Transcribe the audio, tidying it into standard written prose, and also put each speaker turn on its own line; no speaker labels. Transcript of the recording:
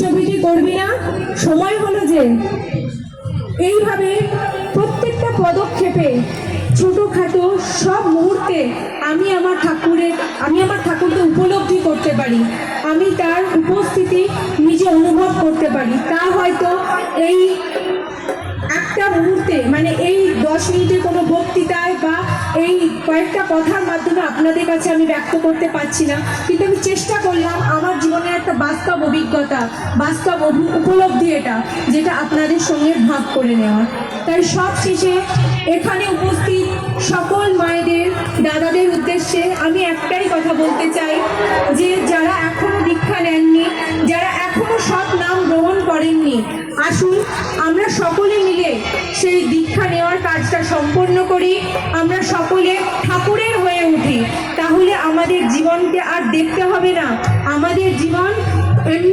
পিছাপিছি করবি না, সময় হলো যে। এইভাবে প্রত্যেকটা পদক্ষেপে ছোটখাটো সব মুহূর্তে আমি আমার ঠাকুরকে উপলব্ধি করতে পারি, আমি তার উপস্থিতি নিজে অনুভব করতে পারি। তা হয়তো এই একটা মুহূর্তে, মানে এই 10 মিনিটের কোনো বক্তৃতায় বা এই কয়েকটা কথার মাধ্যমে আপনাদের কাছে আমি ব্যক্ত করতে পারছি না, কিন্তু আমি চেষ্টা করলাম আমার জীবনের একটা বাস্তব অভিজ্ঞতা, বাস্তব উপলব্ধি এটা, যেটা আপনাদের সঙ্গে ভাগ করে নেওয়া। তাই সব শেষে এখানে উপস্থিত সকল মায়েদের, দাদাদের উদ্দেশ্যে আমি একটাই কথা বলতে চাই, যে যারা এখনো দীক্ষা নেননি, যারা এখনো সৎ নাম গ্রহণ করেননি, আসুন আমরা সকলে মিলে সেই দীক্ষা নেওয়ার কাজটা সম্পন্ন করি, আমরা সকলে ঠাকুরের হয়ে উঠি। তাহলে আমাদের জীবনকে আর দেখতে হবে না, আমাদের জীবন এমনি